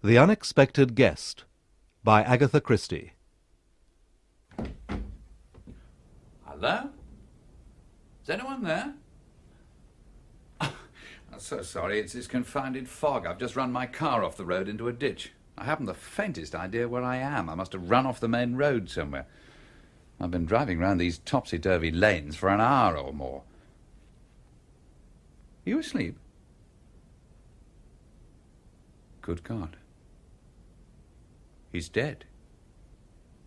The Unexpected Guest by Agatha Christie. Hello? Is anyone there? I'm so sorry, it's this confounded fog. I've just run my car off the road into a ditch. I haven't the faintest idea where I am. I must have run off the main road somewhere. I've been driving round these topsy-turvy lanes for an hour or more. Are you asleep? Good God. He's dead.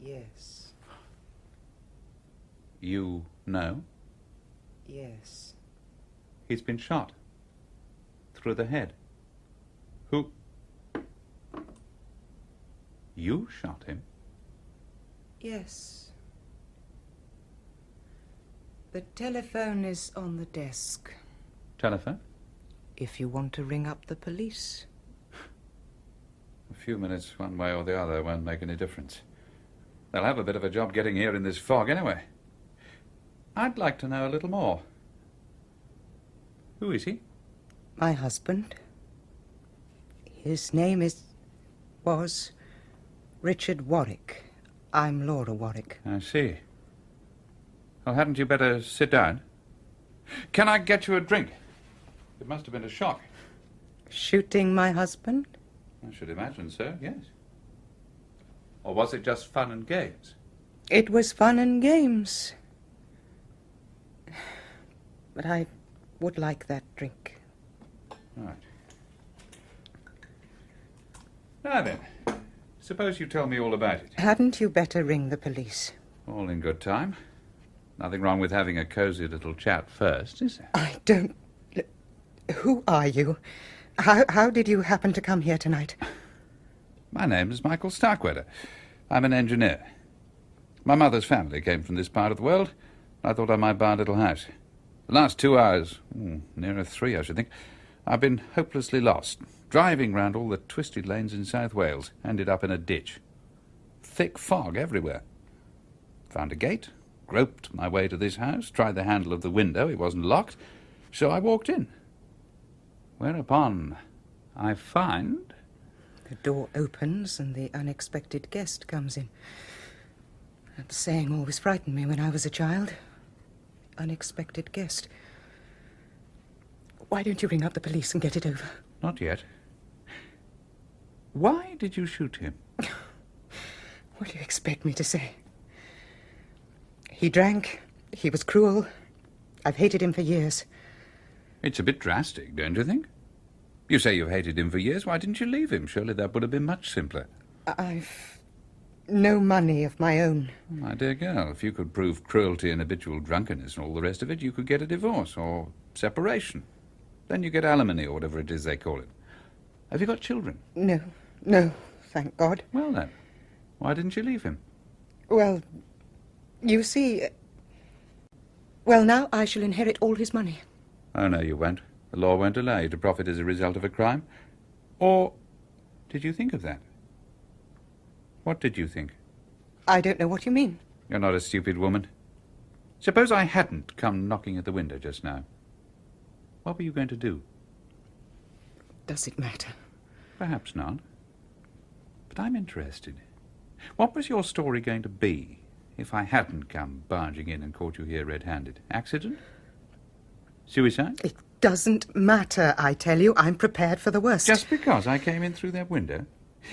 Yes. You know? Yes. He's been shot. Through the head. Who? You shot him? Yes. The telephone is on the desk. Telephone? If you want to ring up the police. A few minutes one way or the other won't make any difference. They'll have a bit of a job getting here in this fog anyway. I'd like to know a little more. Who is he? My husband. His name was Richard Warwick. I'm Laura Warwick. I see. Well, hadn't you better sit down? Can I get you a drink? It must have been a shock. Shooting my husband? I should imagine so, yes. Or was it just fun and games? It was fun and games. But I would like that drink. Right. Now then, suppose you tell me all about it. Hadn't you better ring the police? All in good time. Nothing wrong with having a cosy little chat first, is there? I don't... Who are you? How did you happen to come here tonight? My name is Michael Starkwedder. I'm an engineer. My mother's family came from this part of the world. I thought I might buy a little house. The last 2 hours, nearer 3 I should think, I've been hopelessly lost, driving round all the twisted lanes in South Wales, ended up in a ditch. Thick fog everywhere. Found a gate, groped my way to this house, tried the handle of the window, it wasn't locked, so I walked in. Whereupon I find... The door opens and the unexpected guest comes in. That saying always frightened me when I was a child. Unexpected guest. Why don't you ring up the police and get it over? Not yet. Why did you shoot him? What do you expect me to say? He drank. He was cruel. I've hated him for years. It's a bit drastic, don't you think? You say you've hated him for years. Why didn't you leave him? Surely that would have been much simpler. I've no money of my own. My dear girl, if you could prove cruelty and habitual drunkenness and all the rest of it, you could get a divorce or separation. Then you get alimony or whatever it is they call it. Have you got children? No, thank God. Well then, why didn't you leave him? Well, you see... Well, now I shall inherit all his money. Oh, no, you won't. The law won't allow you to profit as a result of a crime. Or did you think of that? What did you think? I don't know what you mean. You're not a stupid woman. Suppose I hadn't come knocking at the window just now. What were you going to do? Does it matter? Perhaps not. But I'm interested. What was your story going to be if I hadn't come barging in and caught you here red-handed? Accident? Suicide? It doesn't matter, I tell you. I'm prepared for the worst. Just because I came in through that window?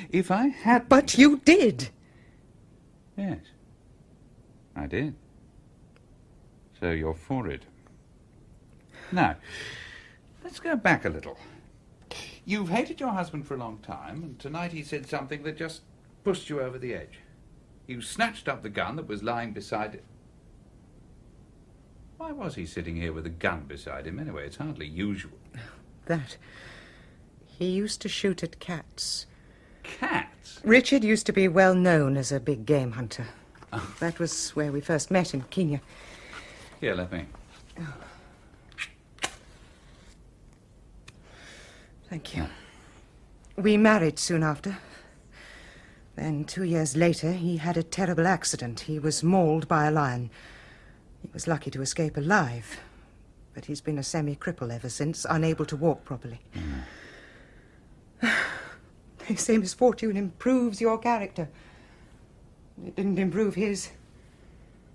If I hadn't... But you did! Yes, I did. So you're for it. Now, let's go back a little. You've hated your husband for a long time, and tonight he said something that just pushed you over the edge. You snatched up the gun that was lying beside it. Why was he sitting here with a gun beside him anyway? It's hardly usual. That. He used to shoot at cats. Cats? Richard used to be well known as a big game hunter. Oh. That was where we first met in Kenya. Here, let me. Oh. Thank you. We married soon after. Then 2 years later, he had a terrible accident. He was mauled by a lion. He was lucky to escape alive, but he's been a semi-cripple ever since, unable to walk properly. They say misfortune improves your character. It didn't improve his.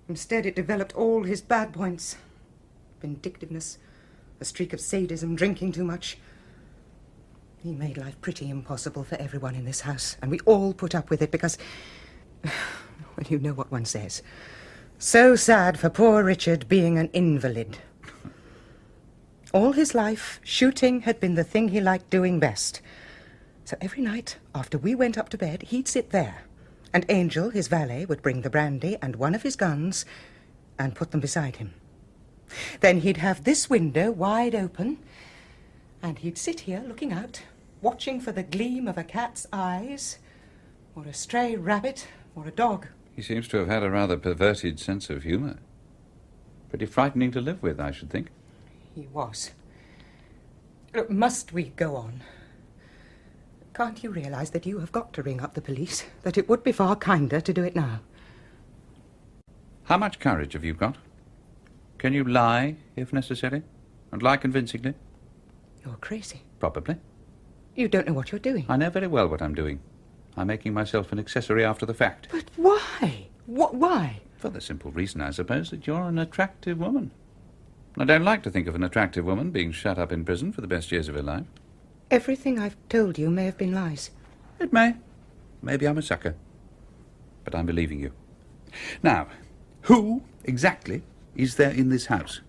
Instead, it developed all his bad points. Vindictiveness, a streak of sadism, drinking too much. He made life pretty impossible for everyone in this house, and we all put up with it because... Well, you know what one says. So sad for poor Richard being an invalid. All his life, shooting had been the thing he liked doing best. So every night, after we went up to bed, he'd sit there, and Angell, his valet, would bring the brandy and one of his guns and put them beside him. Then he'd have this window wide open, and he'd sit here looking out, watching for the gleam of a cat's eyes, or a stray rabbit, or a dog. He seems to have had a rather perverted sense of humour. Pretty frightening to live with, I should think. He was. Look, must we go on? Can't you realise that you have got to ring up the police? That it would be far kinder to do it now? How much courage have you got? Can you lie, if necessary? And lie convincingly? You're crazy. Probably. You don't know what you're doing. I know very well what I'm doing. I'm making myself an accessory after the fact. But why? Why? For the simple reason, I suppose, that you're an attractive woman. I don't like to think of an attractive woman being shut up in prison for the best years of her life. Everything I've told you may have been lies. It may. Maybe I'm a sucker. But I'm believing you. Now, who exactly is there in this house?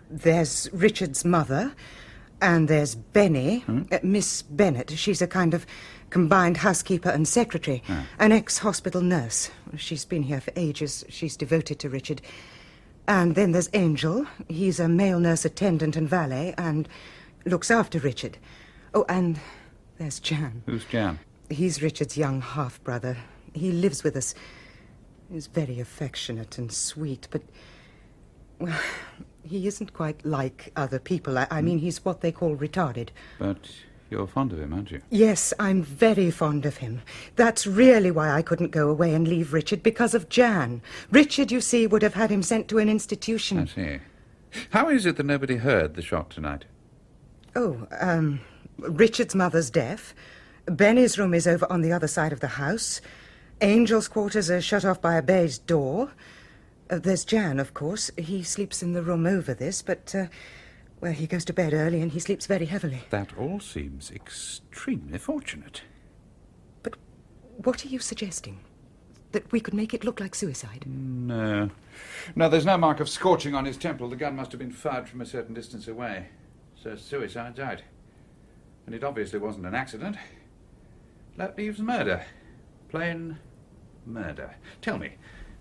There's Richard's mother, and there's Benny, Miss Bennett. She's a kind of combined housekeeper and secretary, an ex-hospital nurse. She's been here for ages. She's devoted to Richard. And then there's Angell. He's a male nurse attendant and valet, and looks after Richard. Oh, and there's Jan. Who's Jan? He's Richard's young half-brother. He lives with us. He's very affectionate and sweet, but... well, he isn't quite like other people. I mean, he's what they call retarded. But you're fond of him, aren't you? Yes, I'm very fond of him. That's really why I couldn't go away and leave Richard, because of Jan. Richard, you see, would have had him sent to an institution. I see. How is it that nobody heard the shot tonight? Oh, Richard's mother's deaf. Benny's room is over on the other side of the house. Angell's quarters are shut off by a baize door. There's Jan, of course. He sleeps in the room over this, but, well, he goes to bed early and he sleeps very heavily. That all seems extremely fortunate. But what are you suggesting? That we could make it look like suicide? No. No, there's no mark of scorching on his temple. The gun must have been fired from a certain distance away. So suicide's out. And it obviously wasn't an accident. That leaves murder. Plain murder. Tell me,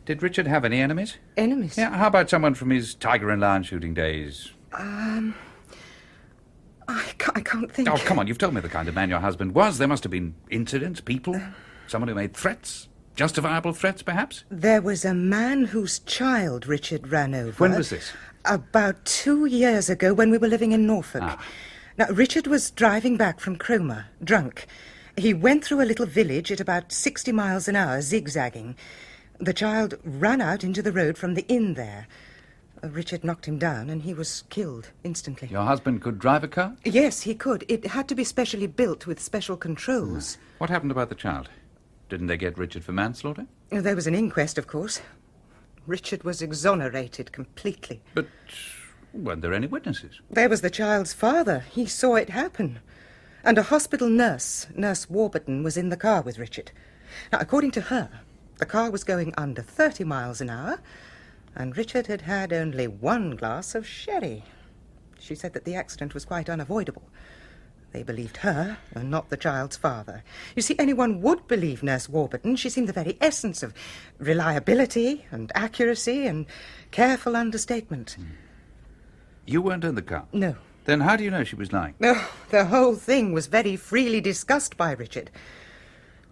did Richard have any enemies? Enemies? Yeah, how about someone from his tiger and lion shooting days? I can't think. Oh, come on, you've told me the kind of man your husband was. There must have been incidents, people, someone who made threats. Justifiable threats, perhaps? There was a man whose child Richard ran over. When was this? About 2 years ago, when we were living in Norfolk. Now, Richard was driving back from Cromer, drunk. He went through a little village at about 60 miles an hour, zigzagging. The child ran out into the road from the inn there. Richard knocked him down, and he was killed instantly. Your husband could drive a car? Yes, he could. It had to be specially built with special controls. What happened about the child? Didn't they get Richard for manslaughter? There was an inquest, of course. Richard was exonerated completely. But weren't there any witnesses? There was the child's father. He saw it happen. And a hospital nurse, Nurse Warburton, was in the car with Richard. Now, according to her, the car was going under 30 miles an hour, and Richard had had only 1 glass of sherry. She said that the accident was quite unavoidable. They believed her, and not the child's father. You see, anyone would believe Nurse Warburton. She seemed the very essence of reliability and accuracy and careful understatement. You weren't in the car? No. Then how do you know she was lying? Oh, the whole thing was very freely discussed by Richard.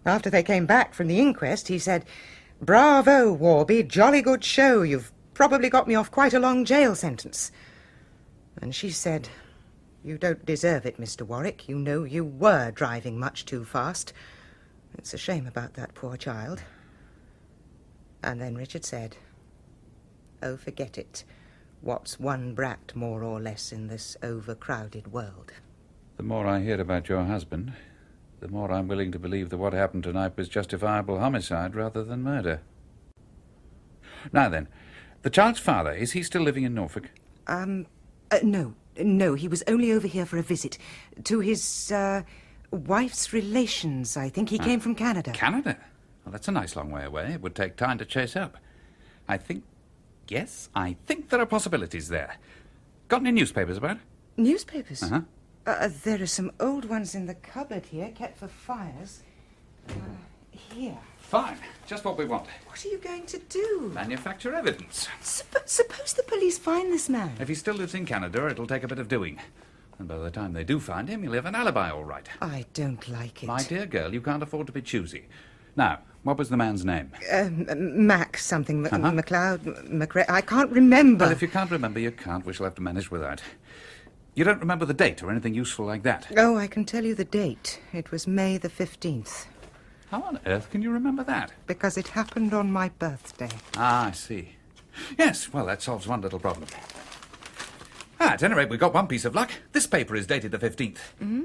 After they came back from the inquest, he said, "Bravo, Warby, jolly good show. You've probably got me off quite a long jail sentence." And she said, "You don't deserve it, Mr. Warwick. You know you were driving much too fast. It's a shame about that poor child." And then Richard said, "Oh, forget it. What's one brat more or less in this overcrowded world?" The more I hear about your husband, the more I'm willing to believe that what happened tonight was justifiable homicide rather than murder. Now then, the child's father, is he still living in Norfolk? No, he was only over here for a visit. To his, wife's relations, I think. He came from Canada. Canada? Well, that's a nice long way away. It would take time to chase up. I think there are possibilities there. Got any newspapers about? Newspapers? Uh-huh. There are some old ones in the cupboard here, kept for fires. Here. Fine. Just what we want. What are you going to do? Manufacture evidence. Suppose the police find this man. If he still lives in Canada, it'll take a bit of doing. And by the time they do find him, he'll have an alibi all right. I don't like it. My dear girl, you can't afford to be choosy. Now, what was the man's name? Mac something. MacLeod, McRae. I can't remember. Well, if you can't remember, you can't. We shall have to manage without. You don't remember the date or anything useful like that? Oh, I can tell you the date. It was May the 15th. How on earth can you remember that? Because it happened on my birthday. Ah, I see. Yes, well, that solves one little problem. At any rate, we've got one piece of luck. This paper is dated the 15th. Mm-hmm.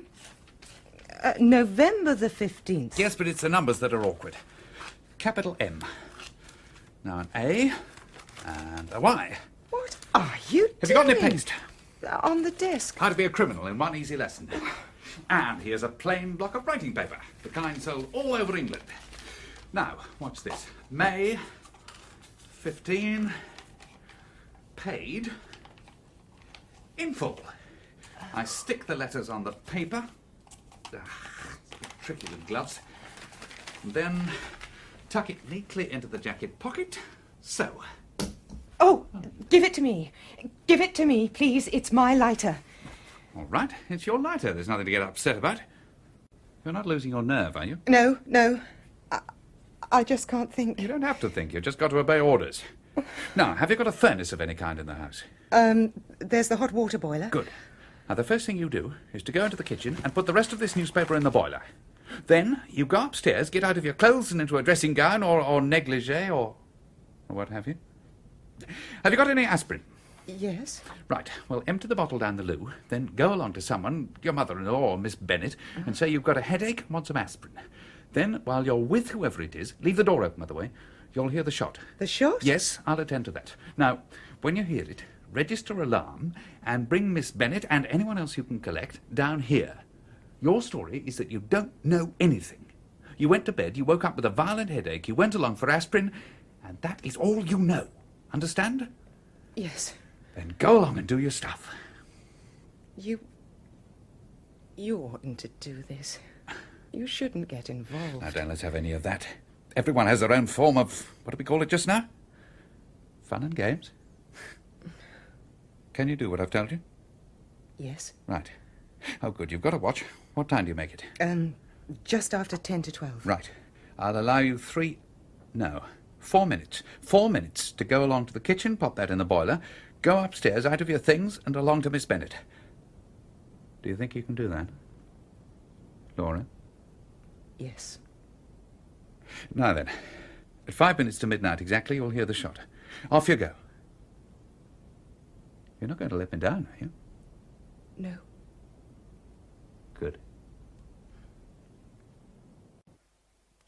November the 15th. Yes, but it's the numbers that are awkward. Capital M. Now an A and a Y. What are you doing? Have you got any paste? On the desk. How to be a criminal in one easy lesson. And here's a plain block of writing paper, the kind sold all over England. Now, what's this? May 15, paid, in full. I stick the letters on the paper. Tricky with gloves. And then tuck it neatly into the jacket pocket. So. Oh, give it to me. Give it to me, please. It's my lighter. All right, it's your lighter. There's nothing to get upset about. You're not losing your nerve, are you? No. I just can't think. You don't have to think. You've just got to obey orders. Now, have you got a furnace of any kind in the house? There's the hot water boiler. Good. Now, the first thing you do is to go into the kitchen and put the rest of this newspaper in the boiler. Then you go upstairs, get out of your clothes and into a dressing gown or negligee or what have you. Have you got any aspirin? Yes. Right. Well, empty the bottle down the loo, then go along to someone, your mother-in-law or Miss Bennett, and say you've got a headache and want some aspirin. Then, while you're with whoever it is, leave the door open, by the way, you'll hear the shot. The shot? Yes, I'll attend to that. Now, when you hear it, register alarm and bring Miss Bennett and anyone else you can collect down here. Your story is that you don't know anything. You went to bed, you woke up with a violent headache, you went along for aspirin, and that is all you know. Understand? Yes. Then go along and do your stuff. You oughtn't to do this. You shouldn't get involved. Now, don't let's have any of that. Everyone has their own form of, what do we call it just now? Fun and games. Can you do what I've told you? Yes. Right. Oh, good. You've got a watch. What time do you make it? Just after 10 to 12. Right. I'll allow you 4 minutes. 4 minutes to go along to the kitchen, pop that in the boiler, go upstairs, out of your things, and along to Miss Bennett. Do you think you can do that? Laura? Yes. Now then, at 5 minutes to midnight exactly, you'll hear the shot. Off you go. You're not going to let me down, are you? No. Good.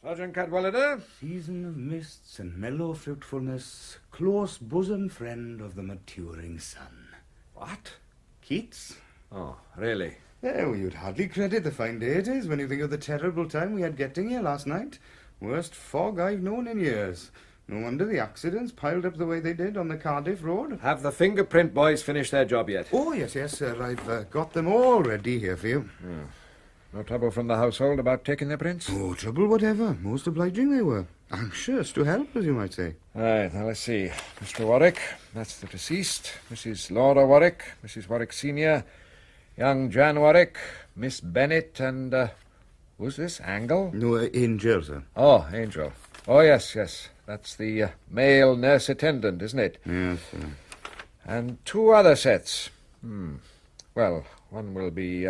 Sergeant Cadwaller, season of mists and mellow fruitfulness, close bosom friend of the maturing sun. What? Keats? Oh, really? Oh, you'd hardly credit the fine day it is when you think of the terrible time we had getting here last night. Worst fog I've known in years. No wonder the accidents piled up the way they did on the Cardiff road. Have the fingerprint boys finished their job yet? Oh, yes, sir. I've got them all ready here for you. No trouble from the household about taking their prints? No trouble whatever. Most obliging they were. Anxious to help, as you might say. Right, now let's see. Mr. Warwick, that's the deceased. Mrs. Laura Warwick, Mrs. Warwick Sr., young Jan Warwick, Miss Bennett, and, who's this, Angell? No, Angell, sir. Oh, Angell. Oh, yes. That's the male nurse attendant, isn't it? Yes, sir. And 2 other sets. Well, one will be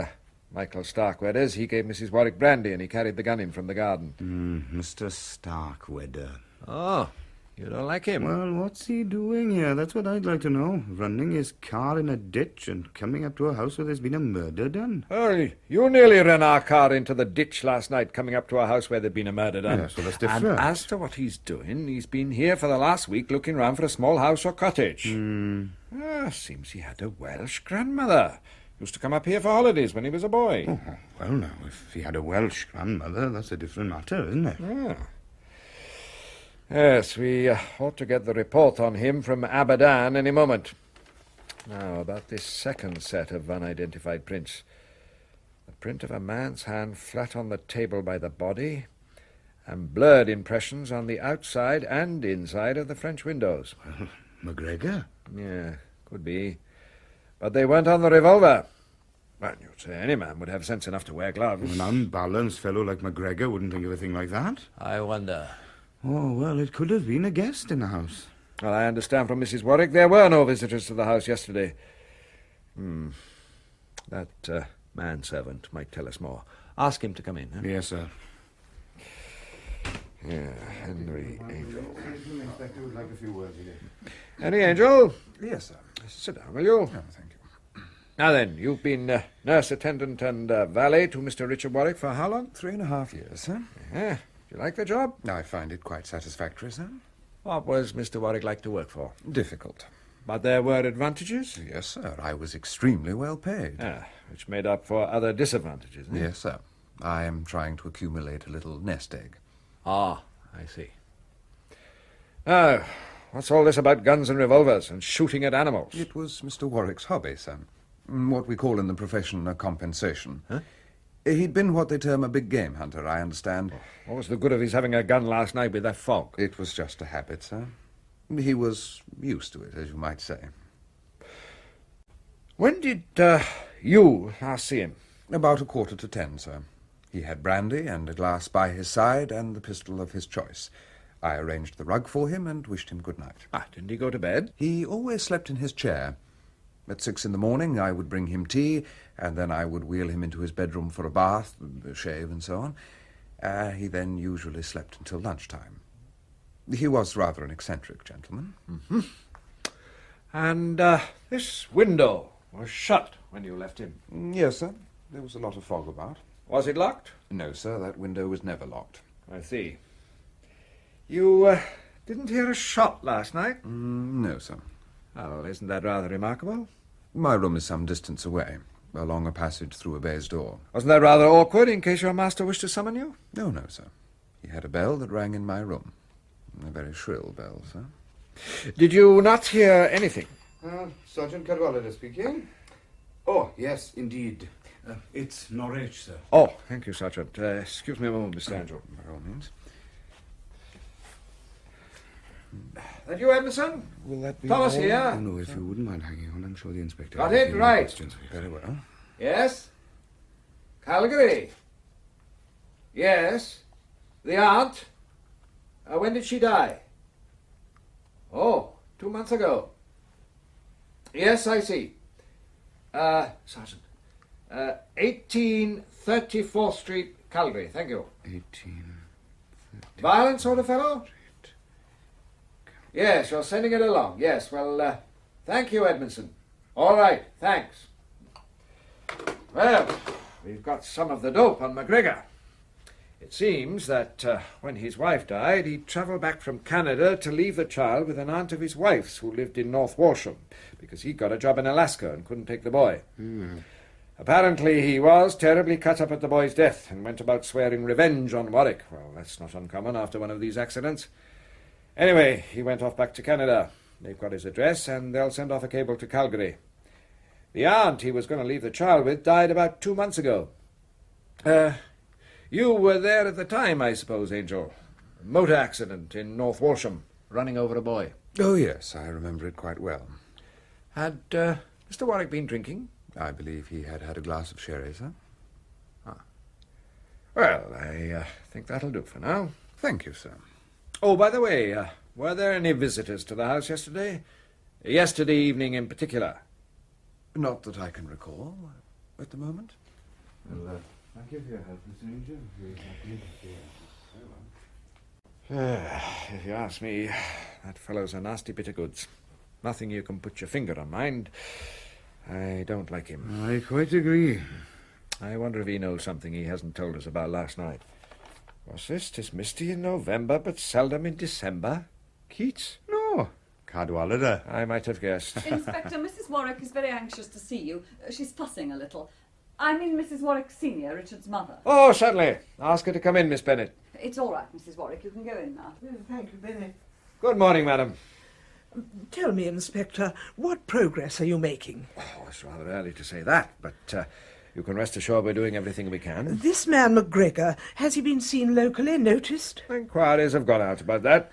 Michael Starkwedder's. He gave Mrs. Warwick brandy and he carried the gun in from the garden. Mr. Starkwedder. Oh, You don't like him? Well, what's he doing here? That's what I'd like to know. Running his car in a ditch and coming up to a house where there's been a murder done. Oh, you nearly ran our car into the ditch last night coming up to a house where there'd been a murder done. Yes, well, that's different. And as to what he's doing, he's been here for the last week looking round for a small house or cottage. Seems he had a Welsh grandmother. Used to come up here for holidays when he was a boy. Oh, well, now, if he had a Welsh grandmother, that's a different matter, isn't it? Ah. Yes, we ought to get the report on him from Abadan any moment. Now, about this second set of unidentified prints. The print of a man's hand flat on the table by the body, and blurred impressions on the outside and inside of the French windows. Well, McGregor? Yeah, could be. But they weren't on the revolver. Well, you'd say any man would have sense enough to wear gloves. An unbalanced fellow like McGregor wouldn't think of a thing like that. I wonder. Oh, well, it could have been a guest in the house. Well, I understand from Mrs. Warwick there were no visitors to the house yesterday. That manservant might tell us more. Ask him to come in. Huh? Yes, sir. Yeah, Henry Angell. The inspector would like a few words with you. Henry Angell, Yes, sir. sit down, will you? Oh, thank you. Now then, you've been nurse attendant and valet to Mr. Richard Warwick for how long? 3.5 years, sir. Yeah. Do you like the job? I find it quite satisfactory, sir. What was Mr. Warwick like to work for? Difficult. But there were advantages? Yes, sir. I was extremely well paid. Which made up for other disadvantages. Eh? Yes, sir. I am trying to accumulate a little nest egg. Ah, I see. Oh, what's all this about guns and revolvers and shooting at animals? It was Mr. Warwick's hobby, sir. What we call in the profession a compensation. Huh? He'd been what they term a big game hunter, I understand. What was the good of his having a gun last night with that fog? It was just a habit, sir. He was used to it, as you might say. When did you last see him? About 9:45, sir. He had brandy and a glass by his side and the pistol of his choice. I arranged the rug for him and wished him good night. Didn't he go to bed? He always slept in his chair. At 6 a.m, I would bring him tea, and then I would wheel him into his bedroom for a bath, a shave, and so on. He then usually slept until lunchtime. He was rather an eccentric gentleman. Mm-hmm. And this window was shut when you left him? Yes, sir. There was a lot of fog about. Was it locked? No, sir. That window was never locked. I see. You didn't hear a shot last night? No, sir. Oh, isn't that rather remarkable? My room is some distance away, along a passage through a baize door. Wasn't that rather awkward in case your master wished to summon you? No, sir. He had a bell that rang in my room. A very shrill bell, sir. Did you not hear anything? Sergeant Cadwaller speaking. Oh, yes, indeed. It's Norwich, sir. Oh, thank you, Sergeant. Excuse me a moment, Mr. Angell. By all means. That you, Emerson? Will that be Thomas all? here. Oh, no, if you wouldn't mind hanging on, I'm sure the inspector... Got has a it, few more right. questions for you. Very well. Yes? Calgary? Yes? The aunt? When did she die? Oh, 2 months ago. Yes, I see. Sergeant. 18 34th Street, Calgary. Thank you. 18... Violent sort of fellow? Yes, you're sending it along. Yes, well, thank you, Edmondson. All right, thanks. Well, we've got some of the dope on McGregor. It seems that when his wife died, he travelled back from Canada to leave the child with an aunt of his wife's who lived in North Walsham, because he'd got a job in Alaska and couldn't take the boy. Apparently he was terribly cut up at the boy's death and went about swearing revenge on Warwick. Well, that's not uncommon after one of these accidents. Anyway, he went off back to Canada. They've got his address, and they'll send off a cable to Calgary. The aunt he was going to leave the child with died about 2 months ago. You were there at the time, I suppose, Angell. A motor accident in North Walsham, running over a boy. Oh, yes, I remember it quite well. Had Mr. Warwick been drinking? I believe he had had a glass of sherry, sir. Well, I think that'll do for now. Thank you, sir. Oh, by the way, were there any visitors to the house yesterday? Yesterday evening in particular? Not that I can recall at the moment. Well, thank you for your help, Mr. Angell. If you ask me, that fellow's a nasty bit of goods. Nothing you can put your finger on, mind. I don't like him. I quite agree. I wonder if he knows something he hasn't told us about last night. What's this? 'Tis misty in November, but seldom in December. Keats? No, Cadwaller. I might have guessed. Inspector, Mrs. Warwick is very anxious to see you. She's fussing a little. I mean Mrs. Warwick Senior, Richard's mother. Oh, certainly. Ask her to come in, Miss Bennett. It's all right, Mrs. Warwick. You can go in now. Oh, thank you, Bennett. Good morning, madam. Tell me, Inspector, what progress are you making? Oh, it's rather early to say that, but you can rest assured we're doing everything we can. This man McGregor, has he been seen locally, noticed? Inquiries have gone out about that.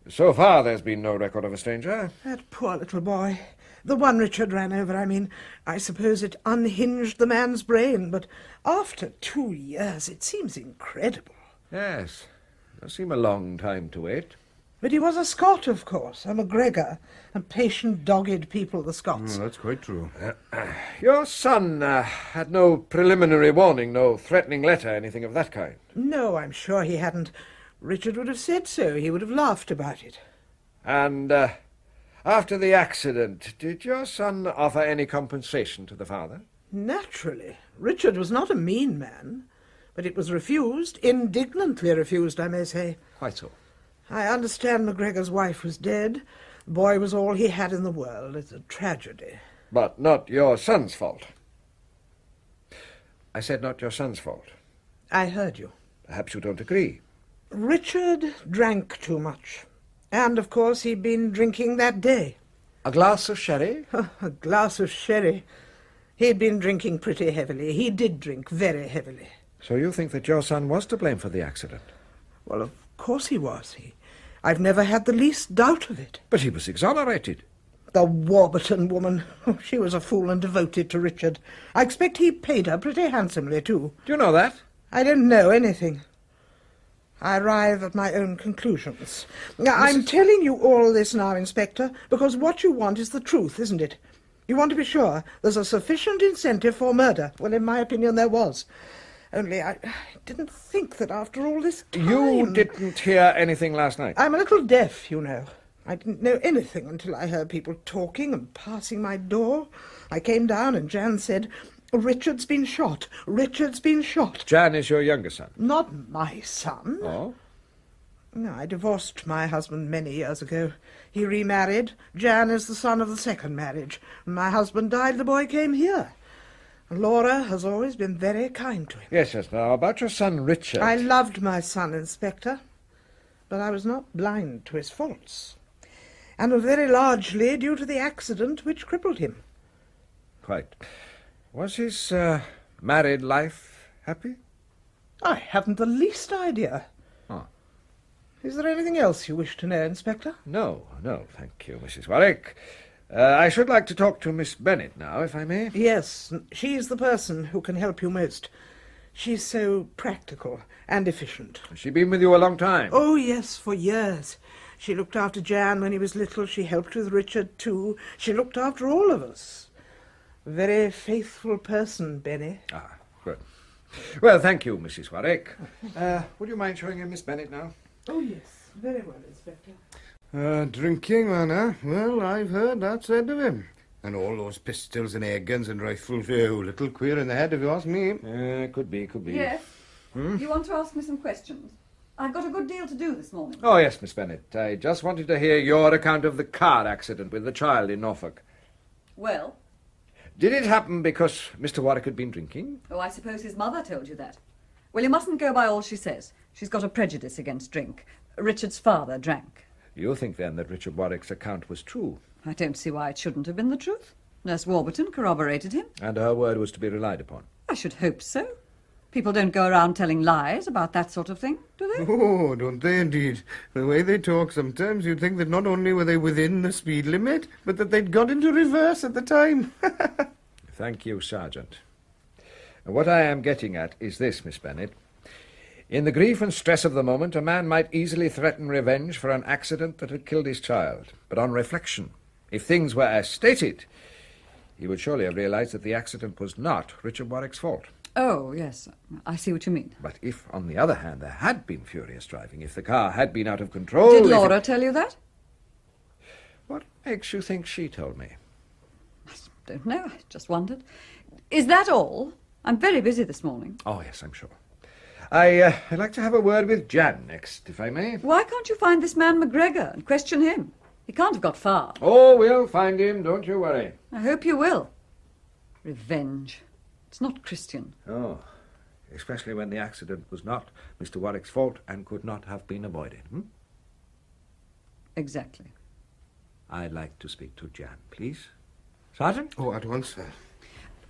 So far, there's been no record of a stranger. That poor little boy. The one Richard ran over, I mean. I suppose it unhinged the man's brain, but after 2 years, it seems incredible. Yes, it does seem a long time to wait. But he was a Scot, of course, a McGregor, and patient, dogged people, the Scots. Oh, that's quite true. Your son had no preliminary warning, no threatening letter, anything of that kind? No, I'm sure he hadn't. Richard would have said so. He would have laughed about it. And after the accident, did your son offer any compensation to the father? Naturally. Richard was not a mean man, but it was refused, indignantly refused, I may say. Quite so. I understand McGregor's wife was dead. The boy was all he had in the world. It's a tragedy. But not your son's fault. I said not your son's fault. I heard you. Perhaps you don't agree. Richard drank too much. And, of course, he'd been drinking that day. A glass of sherry? A glass of sherry. He'd been drinking pretty heavily. He did drink very heavily. So you think that your son was to blame for the accident? Well, of course he was. I've never had the least doubt of it. But he was exonerated. The Warburton woman. Oh, she was a fool and devoted to Richard. I expect he paid her pretty handsomely, too. Do you know that? I don't know anything. I arrive at my own conclusions. Now, I'm telling you all this now, Inspector, because what you want is the truth, isn't it? You want to be sure there's a sufficient incentive for murder. Well, in my opinion, there was. Only I didn't think that after all this time... You didn't hear anything last night? I'm a little deaf, you know. I didn't know anything until I heard people talking and passing my door. I came down and Jan said, "Richard's been shot. Richard's been shot." Jan is your younger son? Not my son. Oh? No, I divorced my husband many years ago. He remarried. Jan is the son of the second marriage. When my husband died, the boy came here. Laura has always been very kind to him. Yes. Now, about your son Richard... I loved my son, Inspector, but I was not blind to his faults, and was very largely due to the accident which crippled him. Quite. Was his married life happy? I haven't the least idea. Oh. Is there anything else you wish to know, Inspector? No, thank you, Mrs. Warwick. I should like to talk to Miss Bennett now, if I may. Yes, she's the person who can help you most. She's so practical and efficient. Has she been with you a long time? Oh, yes, for years. She looked after Jan when he was little. She helped with Richard, too. She looked after all of us. A very faithful person, Benny. Ah, good. Well, thank you, Mrs. Warwick. Would you mind showing in Miss Bennett now? Oh, yes, very well, Inspector. Drinking, man, huh? Well, I've heard that said of him. And all those pistols and air guns and rifles, a little queer in the head, if you ask me. Could be. Yes? You want to ask me some questions? I've got a good deal to do this morning. Oh, yes, Miss Bennett. I just wanted to hear your account of the car accident with the child in Norfolk. Well? Did it happen because Mr. Warwick had been drinking? Oh, I suppose his mother told you that. Well, you mustn't go by all she says. She's got a prejudice against drink. Richard's father drank. You think, then, that Richard Warwick's account was true? I don't see why it shouldn't have been the truth. Nurse Warburton corroborated him. And her word was to be relied upon? I should hope so. People don't go around telling lies about that sort of thing, do they? Oh, don't they indeed? The way they talk sometimes, you'd think that not only were they within the speed limit, but that they'd got into reverse at the time. Thank you, Sergeant. What I am getting at is this, Miss Bennett. In the grief and stress of the moment, a man might easily threaten revenge for an accident that had killed his child. But on reflection, if things were as stated, he would surely have realized that the accident was not Richard Warwick's fault. Oh, yes, I see what you mean. But if, on the other hand, there had been furious driving, if the car had been out of control... Did Laura tell you that? What makes you think she told me? I don't know, I just wondered. Is that all? I'm very busy this morning. Oh, yes, I'm sure. I'd like to have a word with Jan next, if I may. Why can't you find this man McGregor and question him? He can't have got far. Oh, we'll find him, don't you worry. I hope you will. Revenge. It's not Christian. Oh, especially when the accident was not Mr. Warwick's fault and could not have been avoided. Exactly. I'd like to speak to Jan, please. Sergeant? Oh, at once, sir.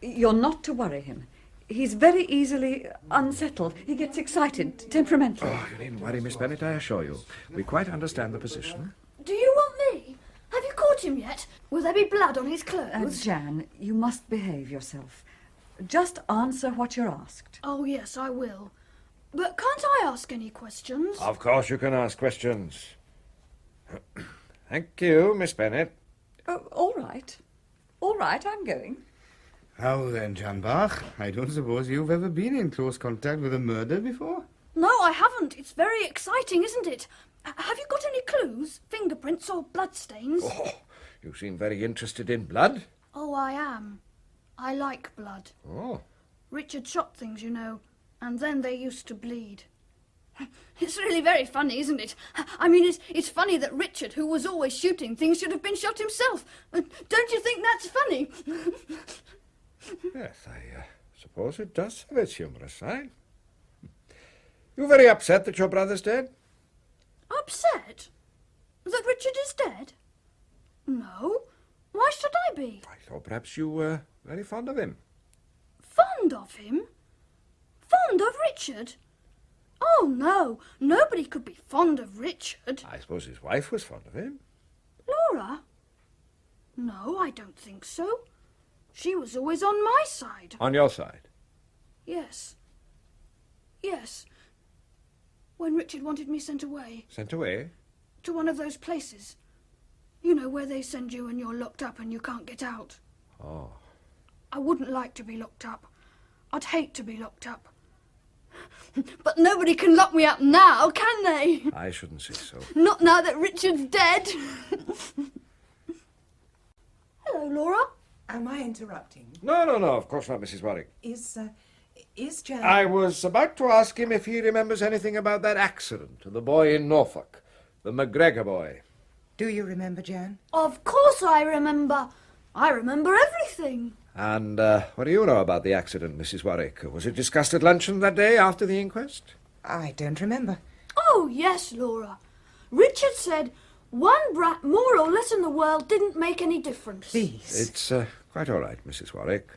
You're not to worry him. He's very easily unsettled. He gets excited, temperamental. Oh, you needn't worry, Miss Bennett, I assure you. We quite understand the position. Do you want me? Have you caught him yet? Will there be blood on his clothes? Jan, you must behave yourself. Just answer what you're asked. Oh, yes, I will. But can't I ask any questions? Of course you can ask questions. Thank you, Miss Bennett. Oh, all right. All right, I'm going. How then, Jan Bach? I don't suppose you've ever been in close contact with a murder before? No, I haven't. It's very exciting, isn't it? Have you got any clues? Fingerprints or bloodstains? Oh, you seem very interested in blood. Oh, I am. I like blood. Oh. Richard shot things, you know, and then they used to bleed. It's really very funny, isn't it? I mean, it's funny that Richard, who was always shooting things, should have been shot himself. Don't you think that's funny? Yes, I suppose it does have its humorous side. You're very upset that your brother's dead? Upset? That Richard is dead? No. Why should I be? I thought perhaps you were very fond of him. Fond of him? Fond of Richard? Oh, no. Nobody could be fond of Richard. I suppose his wife was fond of him. Laura? No, I don't think so. She was always on my side. On your side? Yes. Yes. When Richard wanted me sent away. Sent away? To one of those places. You know, where they send you and you're locked up and you can't get out. Oh. I wouldn't like to be locked up. I'd hate to be locked up. But nobody can lock me up now, can they? I shouldn't say so. Not now that Richard's dead. Hello, Laura. Am I interrupting? No, of course not, Mrs. Warwick. Is Jan... I was about to ask him if he remembers anything about that accident to the boy in Norfolk, the McGregor boy. Do you remember, Jan? Of course I remember. I remember everything. And what do you know about the accident, Mrs. Warwick? Was it discussed at luncheon that day after the inquest? I don't remember. Oh, yes, Laura. Richard said one brat more or less in the world didn't make any difference. Please. It's quite all right, Mrs. Warwick.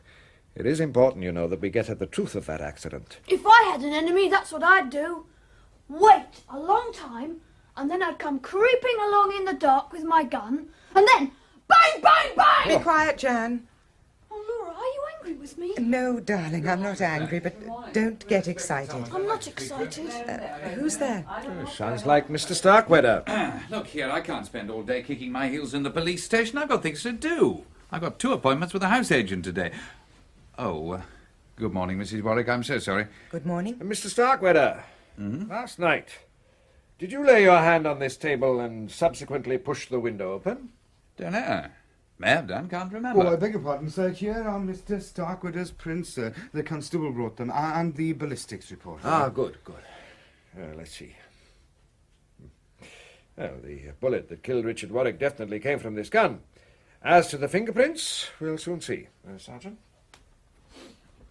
It is important, you know, that we get at the truth of that accident. If I had an enemy, that's what I'd do. Wait a long time, and then I'd come creeping along in the dark with my gun, and then bang, bang, bang! Be quiet, Jan. Oh, Laura, are you angry with me? No, darling, I'm not angry, but don't get excited. I'm not excited. Who's there? Sounds like Mr. Starkwedder. Look here, I can't spend all day kicking my heels in the police station. I've got things to do. I've got 2 appointments with the house agent today. Oh, good morning, Mrs. Warwick. I'm so sorry. Good morning. Mr. Starkwedder, last night, did you lay your hand on this table and subsequently push the window open? Don't know. May have done, can't remember. Oh, I beg your pardon, sir. Here are Mr. Starkwedder's prints, sir. The constable brought them, and the ballistics report. Ah, good. Let's see. Well, the bullet that killed Richard Warwick definitely came from this gun. As to the fingerprints, we'll soon see. Sergeant?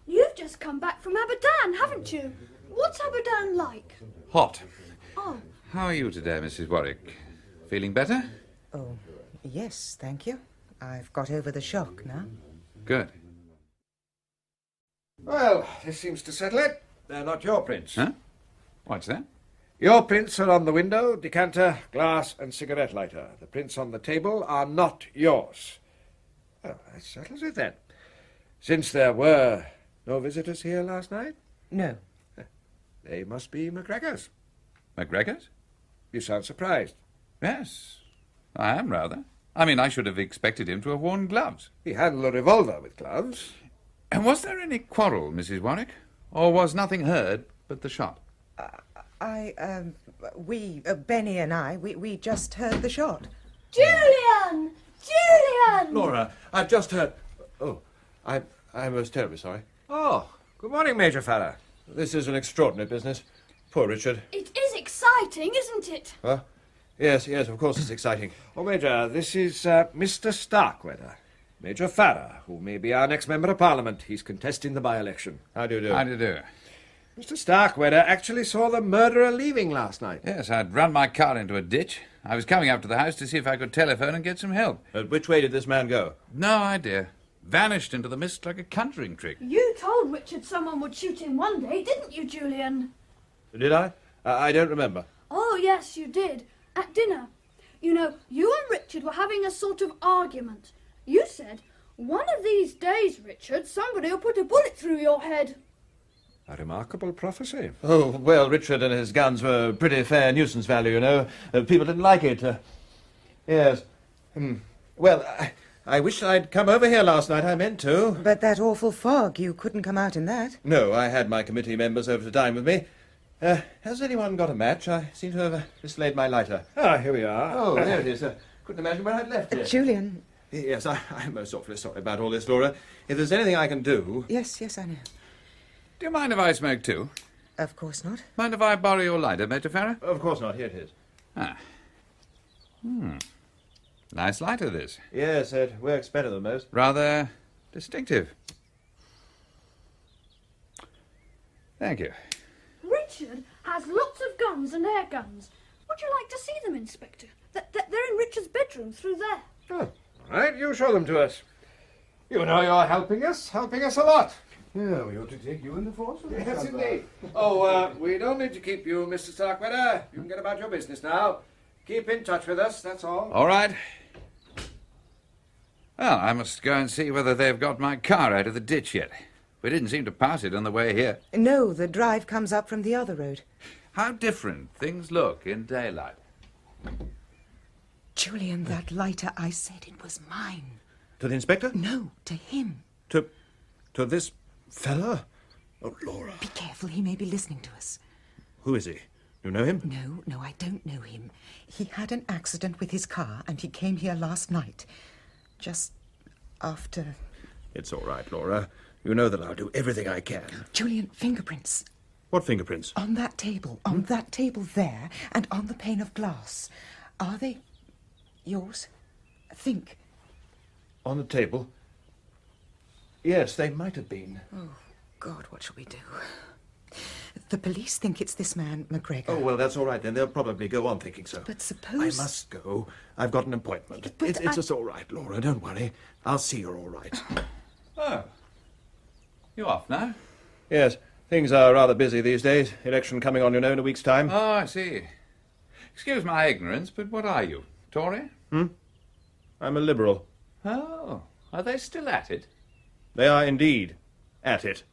You've just come back from Abadan, haven't you? What's Abadan like? Hot. Oh, How are you today, Mrs. Warwick? Feeling better? Oh, yes, thank you. I've got over the shock now. Good. Well, this seems to settle it. They're not your prints. Huh? What's that? Your prints are on the window, decanter, glass, and cigarette lighter. The prints on the table are not yours. Well, that settles it then. Since there were no visitors here last night, No. they must be McGregor's. McGregor's? You sound surprised. Yes, I am rather. I mean, I should have expected him to have worn gloves. He handled a revolver with gloves. And was there any quarrel, Mrs. Warwick? Or was nothing heard but the shot? Benny and I, we just heard the shot. Julian! Julian! Laura, I've just heard... Oh, I'm most terribly sorry. Oh, good morning, Major Farrar. This is an extraordinary business. Poor Richard. It is exciting, isn't it? Huh? Yes, of course it's exciting. Oh, Major, this is Mr. Starkwedder. Major Farrar, who may be our next Member of Parliament. He's contesting the by-election. How do you do? How do you do? Mr. Starkwedder actually saw the murderer leaving last night. Yes, I'd run my car into a ditch. I was coming up to the house to see if I could telephone and get some help. Which way did this man go? No idea. Vanished into the mist like a conjuring trick. You told Richard someone would shoot him one day, didn't you, Julian? Did I? I don't remember. Oh, yes, you did. At dinner. You know, you and Richard were having a sort of argument. You said, "One of these days, Richard, somebody will put a bullet through your head." A remarkable prophecy. Oh, well, Richard and his guns were pretty fair nuisance value, you know. People didn't like it. Yes. Well, I wish I'd come over here last night. I meant to. But that awful fog, you couldn't come out in that. No, I had my committee members over to dine with me. Has anyone got a match? I seem to have mislaid my lighter. Ah, here we are. Oh, there it is. Couldn't imagine where I'd left it. Julian. Yes, I'm most awfully sorry about all this, Laura. If there's anything I can do... Yes, I know. Do you mind if I smoke too? Of course not. Mind if I borrow your lighter, Major Farrar? Of course not. Here it is. Ah. Nice lighter, this. Yes, it works better than most. Rather distinctive. Thank you. Richard has lots of guns and air guns. Would you like to see them, Inspector? They're in Richard's bedroom through there. Oh, all right, you show them to us. You know you're helping us a lot. Yeah, we ought to take you in the force. Yes, indeed. Oh, we don't need to keep you, Mr. Starkwedder. You can get about your business now. Keep in touch with us, that's all. All right. Well, I must go and see whether they've got my car out of the ditch yet. We didn't seem to pass it on the way here. No, the drive comes up from the other road. How different things look in daylight. Julian, that lighter, I said it was mine. To the inspector? No, to him. To this fella? Oh, Laura. Be careful, he may be listening to us. Who is he? You know him? No, I don't know him. He had an accident with his car and he came here last night. Just after... It's all right, Laura. You know that I'll do everything I can. Julian, fingerprints. What fingerprints? On that table there, and on the pane of glass. Are they yours? Think. On the table? Yes, they might have been. Oh, God, what shall we do? The police think it's this man, McGregor. Oh, well, that's all right then. They'll probably go on thinking so. But suppose... I must go. I've got an appointment. It's just all right, Laura. Don't worry. I'll see you're all right. Oh. You off now? Yes. Things are rather busy these days. Election coming on, you know, in a week's time. Oh, I see. Excuse my ignorance, but what are you? Tory? I'm a Liberal. Oh, are they still at it? They are indeed at it.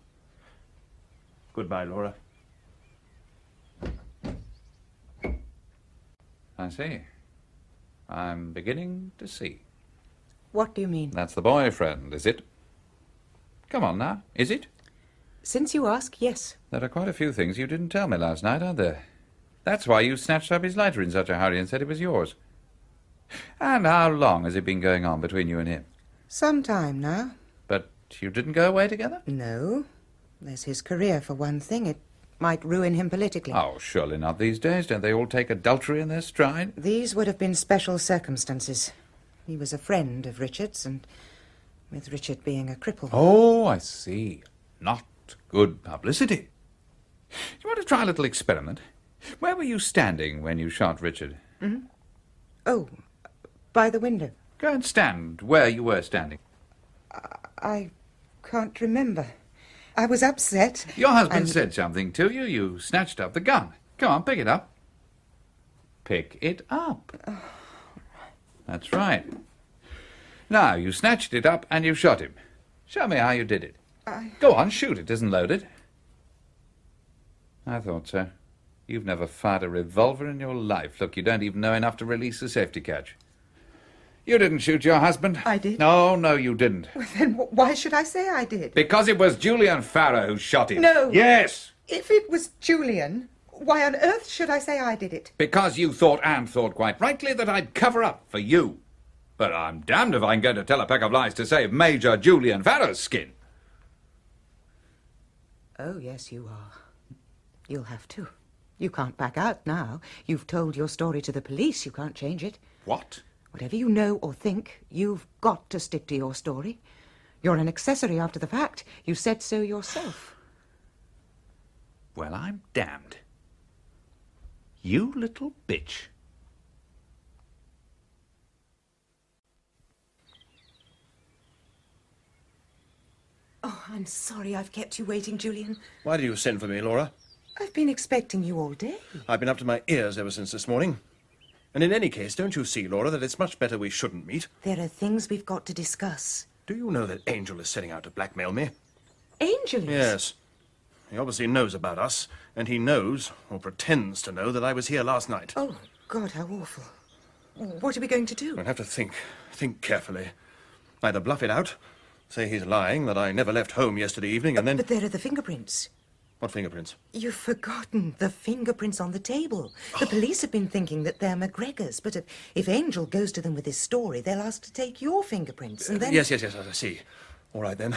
Goodbye, Laura. I see. I'm beginning to see. What do you mean? That's the boyfriend, is it? Come on now, is it? Since you ask, yes. There are quite a few things you didn't tell me last night, aren't there? That's why you snatched up his lighter in such a hurry and said it was yours. And how long has it been going on between you and him? Some time now. But you didn't go away together? No. There's his career, for one thing. It might ruin him politically. Oh, surely not these days. Don't they all take adultery in their stride? These would have been special circumstances. He was a friend of Richard's, and with Richard being a cripple. Oh, I see. Not good publicity. You want to try a little experiment? Where were you standing when you shot Richard? Oh, by the window. Go and stand where you were standing. I can't remember. I was upset. Your husband said something to you. You snatched up the gun. Come on, pick it up. Pick it up. That's right. Now, you snatched it up and you shot him. Show me how you did it. Go on, shoot. It isn't loaded. I thought so. You've never fired a revolver in your life. Look, you don't even know enough to release the safety catch. You didn't shoot your husband. I did. No, you didn't. Well, then why should I say I did? Because it was Julian Farrar who shot him. No. Yes. If it was Julian, why on earth should I say I did it? Because you thought, and thought quite rightly, that I'd cover up for you. But I'm damned if I'm going to tell a pack of lies to save Major Julian Farrar's skin. Oh, yes, you are. You'll have to. You can't back out now. You've told your story to the police. You can't change it. What? Whatever you know or think, you've got to stick to your story. You're an accessory after the fact. You said so yourself. Well, I'm damned. You little bitch. Oh, I'm sorry I've kept you waiting, Julian. Why did you send for me, Laura? I've been expecting you all day. I've been up to my ears ever since this morning. And in any case, don't you see, Laura, that it's much better we shouldn't meet? There are things we've got to discuss. Do you know that Angell is setting out to blackmail me? Angel is? Yes. He obviously knows about us, and he knows, or pretends to know, that I was here last night. Oh, God, how awful. What are we going to do? I'd have to think carefully. Either bluff it out, say he's lying, that I never left home yesterday evening, and then... But there are the fingerprints. What fingerprints? You've forgotten the fingerprints on the table. The police have been thinking that they're McGregor's, but if Angell goes to them with his story, they'll ask to take your fingerprints, and then... Yes, I see. All right, then.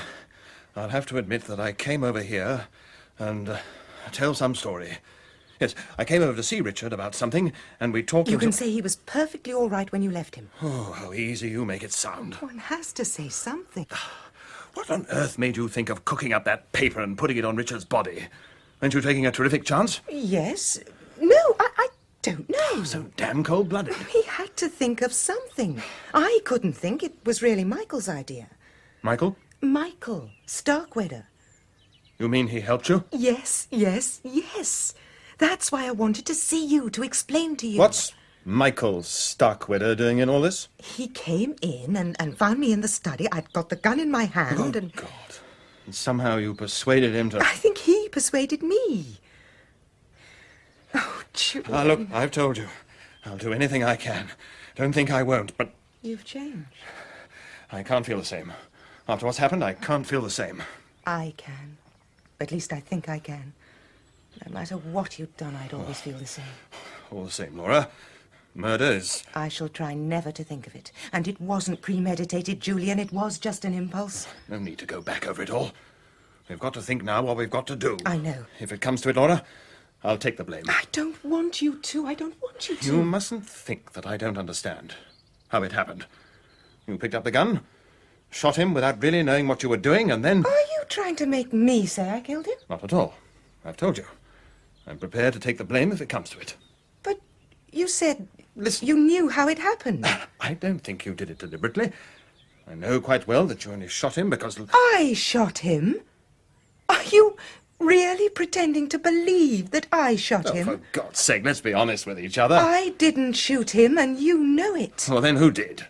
I'll have to admit that I came over here and tell some story. Yes, I came over to see Richard about something, and we talked... You can say he was perfectly all right when you left him. Oh, how easy you make it sound. One has to say something. What on earth made you think of cooking up that paper and putting it on Richard's body? Aren't you taking a terrific chance? Yes. No, I don't know. So damn cold-blooded. He had to think of something. I couldn't think. It was really Michael's idea. Michael? Michael Starkwedder. You mean he helped you? Yes. That's why I wanted to see you, to explain to you. What's Michael Starkwedder doing in all this? He came in and found me in the study. I'd got the gun in my hand and... God. And somehow you persuaded him to... I think he persuaded me. Oh, Julian. Ah, look, I've told you. I'll do anything I can. Don't think I won't, but... You've changed. I can't feel the same. After what's happened, I can't feel the same. I can. At least I think I can. No matter what you'd done, I'd always feel the same. All the same, Laura. Murder is... I shall try never to think of it. And it wasn't premeditated, Julian. It was just an impulse. No need to go back over it all. We've got to think now what we've got to do. I know. If it comes to it, Laura, I'll take the blame. I don't want you to. I don't want you to. You mustn't think that I don't understand how it happened. You picked up the gun, shot him without really knowing what you were doing, and then... Are you trying to make me say I killed him? Not at all. I've told you. I'm prepared to take the blame if it comes to it. But you said... Listen. You knew how it happened. I don't think you did it deliberately. I know quite well that you only shot him because... I shot him? Are you really pretending to believe that I shot him? For God's sake, let's be honest with each other. I didn't shoot him, and you know it. Well, then who did?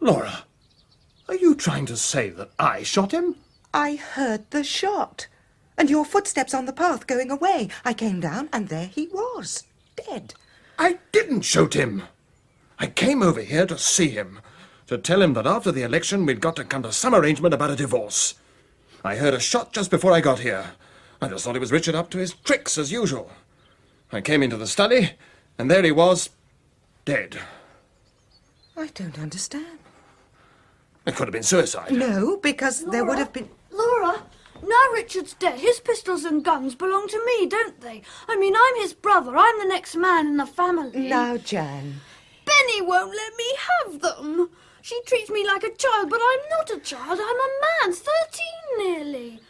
Laura, are you trying to say that I shot him? I heard the shot, and your footsteps on the path going away. I came down, and there he was, dead. I didn't shoot him. I came over here to see him, to tell him that after the election we'd got to come to some arrangement about a divorce. I heard a shot just before I got here. I just thought it was Richard up to his tricks as usual. I came into the study, and there he was, dead. I don't understand. It could have been suicide. No, because there would have been... Laura, now Richard's dead. His pistols and guns belong to me, don't they? I mean, I'm his brother. I'm the next man in the family. Now, Jan. Benny won't let me have them. She treats me like a child, but I'm not a child. I'm a man, 13 nearly.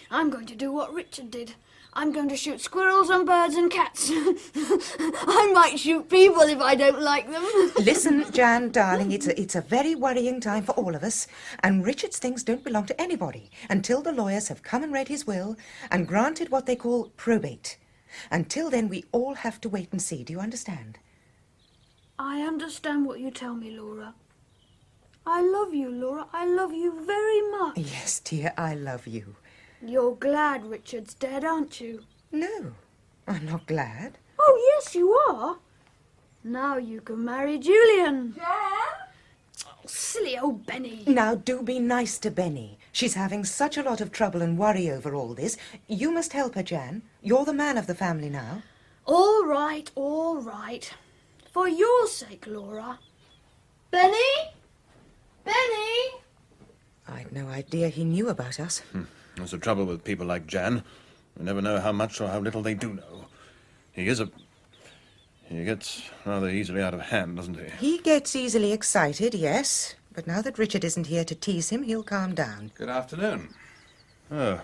I'm going to do what Richard did. I'm going to shoot squirrels and birds and cats. I might shoot people if I don't like them. Listen, Jan, darling, it's a very worrying time for all of us, and Richard's things don't belong to anybody until the lawyers have come and read his will and granted what they call probate. Until then, we all have to wait and see. Do you understand? I understand what you tell me, Laura. I love you, Laura. I love you very much. Yes, dear, I love you. You're glad Richard's dead, aren't you? No, I'm not glad. Oh, yes, you are. Now you can marry Julian. Jan? Oh, silly old Benny. Now, do be nice to Benny. She's having such a lot of trouble and worry over all this. You must help her, Jan. You're the man of the family now. All right, all right. For your sake, Laura. Benny? Benny? I'd no idea he knew about us. That's the trouble with people like Jan. You never know how much or how little they do know. He gets rather easily out of hand, doesn't he? He gets easily excited, yes. But now that Richard isn't here to tease him, he'll calm down. Good afternoon. Oh.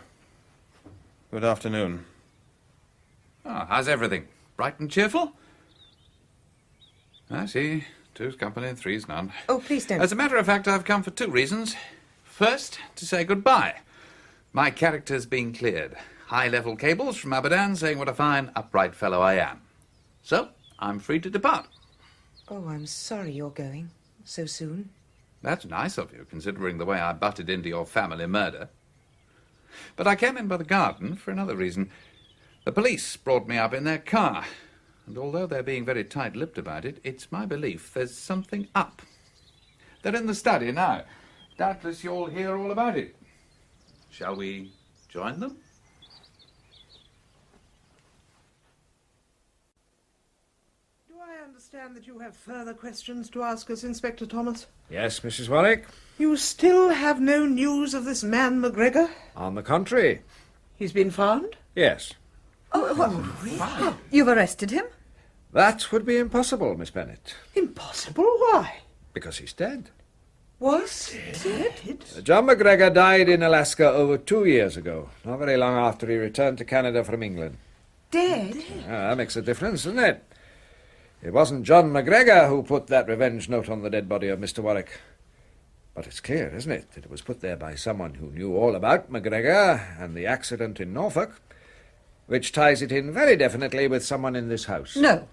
Good afternoon. Oh, how's everything? Bright and cheerful? I see. Two's company and three's none. Oh, please don't. As a matter of fact, I've come for two reasons. First, to say goodbye. My character's been cleared. High-level cables from Abadan saying what a fine, upright fellow I am. So, I'm free to depart. Oh, I'm sorry you're going so soon. That's nice of you, considering the way I butted into your family murder. But I came in by the garden for another reason. The police brought me up in their car, and although they're being very tight-lipped about it, it's my belief there's something up. They're in the study now. Doubtless you'll hear all about it. Shall we join them? Do I understand that you have further questions to ask us, Inspector Thomas? Yes, Mrs. Warwick. You still have no news of this man McGregor? On the contrary. He's been found? Yes. You've arrested him? That would be impossible, Miss Bennett. Impossible? Why? Because he's dead. Was dead? John McGregor died in Alaska over 2 years ago, not very long after he returned to Canada from England. Dead? That makes a difference, doesn't it? It wasn't John McGregor who put that revenge note on the dead body of Mr. Warwick. But it's clear, isn't it, that it was put there by someone who knew all about McGregor and the accident in Norfolk, which ties it in very definitely with someone in this house. No.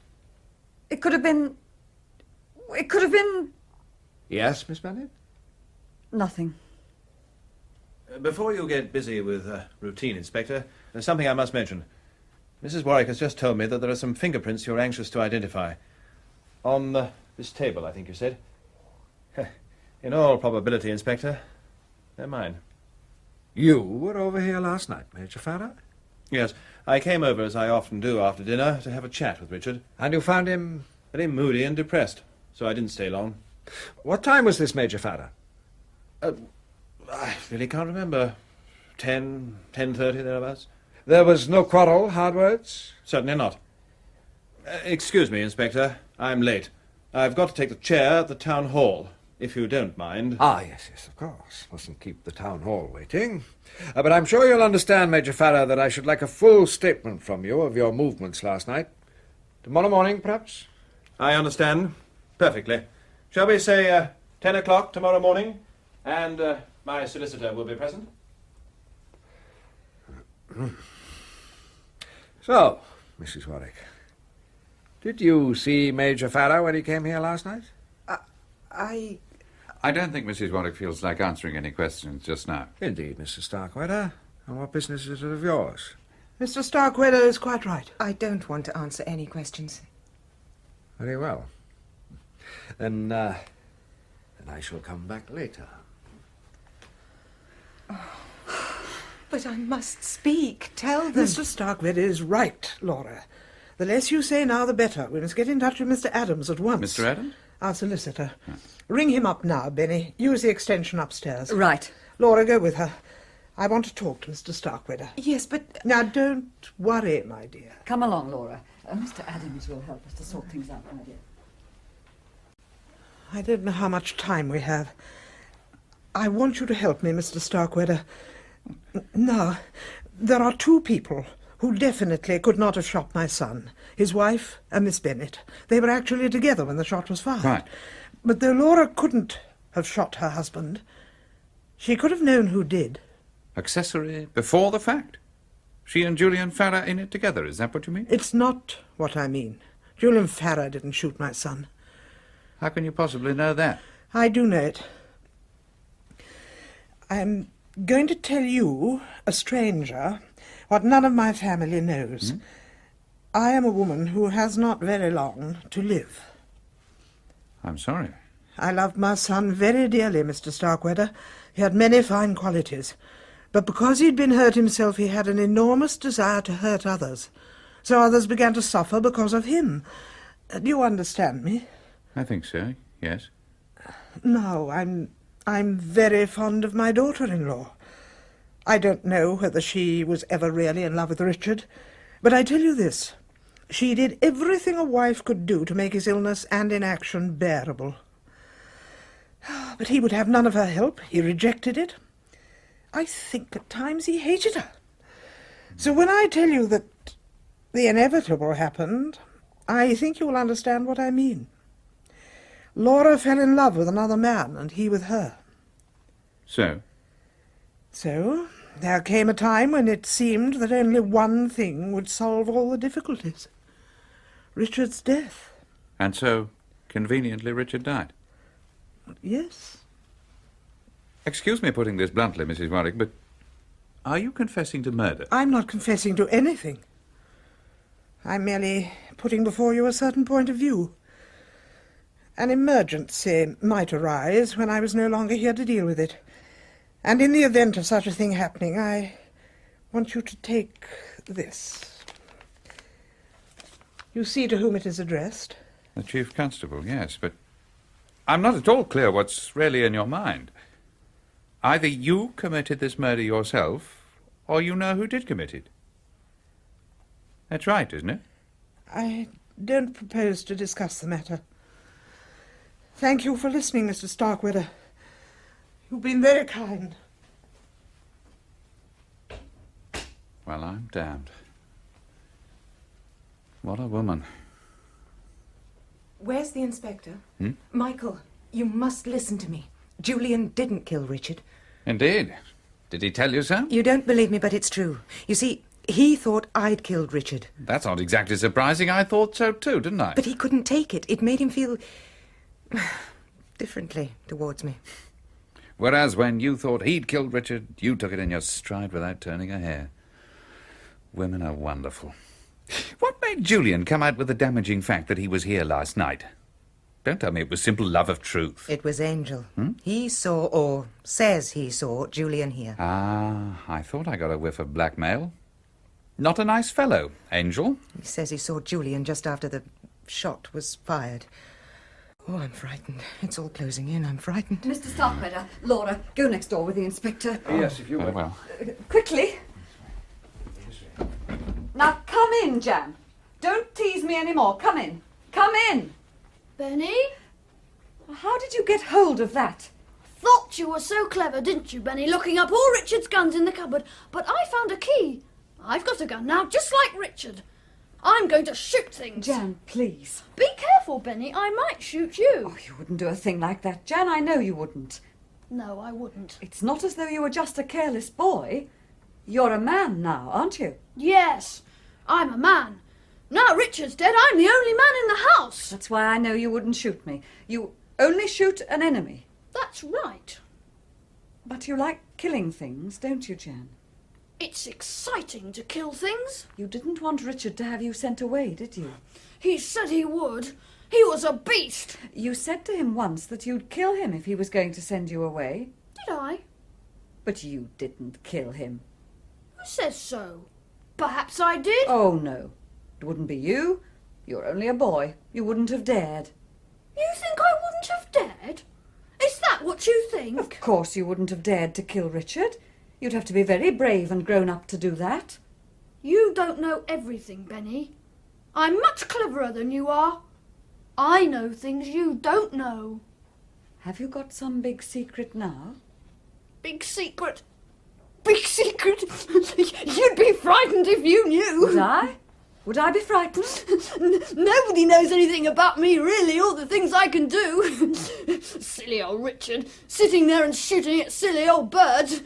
It could have been... Yes, Miss Bennett? Nothing. Before you get busy with routine, Inspector, there's something I must mention. Mrs. Warwick has just told me that there are some fingerprints you're anxious to identify. On this table, I think you said. In all probability, Inspector, they're mine. You were over here last night, Major Farrar? Yes, I came over, as I often do after dinner, to have a chat with Richard. And you found him... Very moody and depressed, so I didn't stay long. What time was this, Major Farrar? I really can't remember. 10:30, thereabouts? There was no quarrel, hard words? Certainly not. Excuse me, Inspector. I'm late. I've got to take the chair at the town hall, if you don't mind. Ah, yes, of course. Mustn't keep the town hall waiting. But I'm sure you'll understand, Major Farrar, that I should like a full statement from you of your movements last night. Tomorrow morning, perhaps? I understand. Perfectly. Shall we say 10 o'clock tomorrow morning? And my solicitor will be present? So, Mrs. Warwick, did you see Major Farrar when he came here last night? I don't think Mrs. Warwick feels like answering any questions just now. Indeed, Mr. Starkwedder. And what business is it of yours? Mr. Starkwedder is quite right. I don't want to answer any questions. Very well. Then I shall come back later. But I must speak. Tell them. Mr. Starkwedder is right, Laura. The less you say now, the better. We must get in touch with Mr. Adams at once. Mr. Adams? Our solicitor. Ring him up now, Benny. Use the extension upstairs. Right. Laura, go with her. I want to talk to Mr. Starkwedder. Yes, but... Now, don't worry, my dear. Come along, Laura. Mr. Adams will help us to sort things out, my dear. I don't know how much time we have. I want you to help me, Mr. Starkwedder. Now, there are two people who definitely could not have shot my son, his wife and Miss Bennett. They were actually together when the shot was fired. Right. But though Laura couldn't have shot her husband, she could have known who did. Accessory before the fact? She and Julian Farrar in it together, is that what you mean? It's not what I mean. Julian Farrar didn't shoot my son. How can you possibly know that? I do know it. I'm going to tell you, a stranger, what none of my family knows. I am a woman who has not very long to live. I'm sorry. I loved my son very dearly, Mr. Starkwedder. He had many fine qualities. But because he'd been hurt himself, he had an enormous desire to hurt others. So others began to suffer because of him. Do you understand me? I think so, yes. No, I'm very fond of my daughter-in-law. I don't know whether she was ever really in love with Richard, but I tell you this. She did everything a wife could do to make his illness and inaction bearable. But he would have none of her help. He rejected it. I think at times he hated her. So when I tell you that the inevitable happened, I think you will understand what I mean. Laura fell in love with another man, and he with her. So? So there came a time when it seemed that only one thing would solve all the difficulties. Richard's death. And so, conveniently, Richard died? Yes. Excuse me putting this bluntly, Mrs. Warwick, but are you confessing to murder? I'm not confessing to anything. I'm merely putting before you a certain point of view. An emergency might arise when I was no longer here to deal with it. And in the event of such a thing happening, I want you to take this. You see to whom it is addressed? The Chief Constable, yes, but I'm not at all clear what's really in your mind. Either you committed this murder yourself, or you know who did commit it. That's right, isn't it? I don't propose to discuss the matter. Thank you for listening, Mr. Starkwedder. You've been very kind. Well, I'm damned. What a woman. Where's the inspector? Hmm? Michael, you must listen to me. Julian didn't kill Richard. Indeed. Did he tell you so? You don't believe me, but it's true. You see, he thought I'd killed Richard. That's not exactly surprising. I thought so too, didn't I? But he couldn't take it. It made him feel differently towards me. Whereas when you thought he'd killed Richard, you took it in your stride without turning a hair. Women are wonderful. What made Julian come out with the damaging fact that he was here last night? Don't tell me it was simple love of truth. It was Angell. He saw, or says he saw, Julian here. Ah, I thought I got a whiff of blackmail. Not a nice fellow, Angell. He says he saw Julian just after the shot was fired. Oh, I'm frightened. It's all closing in. I'm frightened. Mr. Starkwedder, Laura, go next door with the inspector. Yes, if you Very will. well. Quickly. Now come in, Jan. Don't tease me any more. Come in. Come in. Benny? How did you get hold of that? Thought you were so clever, didn't you, Benny, looking up all Richard's guns in the cupboard. But I found a key. I've got a gun now, just like Richard. I'm going to shoot things. Jan, please. Be careful, Benny. I might shoot you. Oh, you wouldn't do a thing like that, Jan. I know you wouldn't. No, I wouldn't. It's not as though you were just a careless boy. You're a man now, aren't you? Yes, I'm a man. Now Richard's dead, I'm the only man in the house. That's why I know you wouldn't shoot me. You only shoot an enemy. That's right. But you like killing things, don't you, Jan? It's exciting to kill things. You didn't want Richard to have you sent away, did you? He said he would. He was a beast. You said to him once that you'd kill him if he was going to send you away. Did I? But you didn't kill him. Who says so? Perhaps I did. Oh, no. It wouldn't be you. You're only a boy. You wouldn't have dared. You think I wouldn't have dared? Is that what you think? Of course you wouldn't have dared to kill Richard. You'd have to be very brave and grown up to do that. You don't know everything, Benny. I'm much cleverer than you are. I know things you don't know. Have you got some big secret now? Big secret. Big secret. You'd be frightened if you knew. Would I? Would I be frightened? Nobody knows anything about me, really, or the things I can do. Silly old Richard, sitting there and shooting at silly old birds.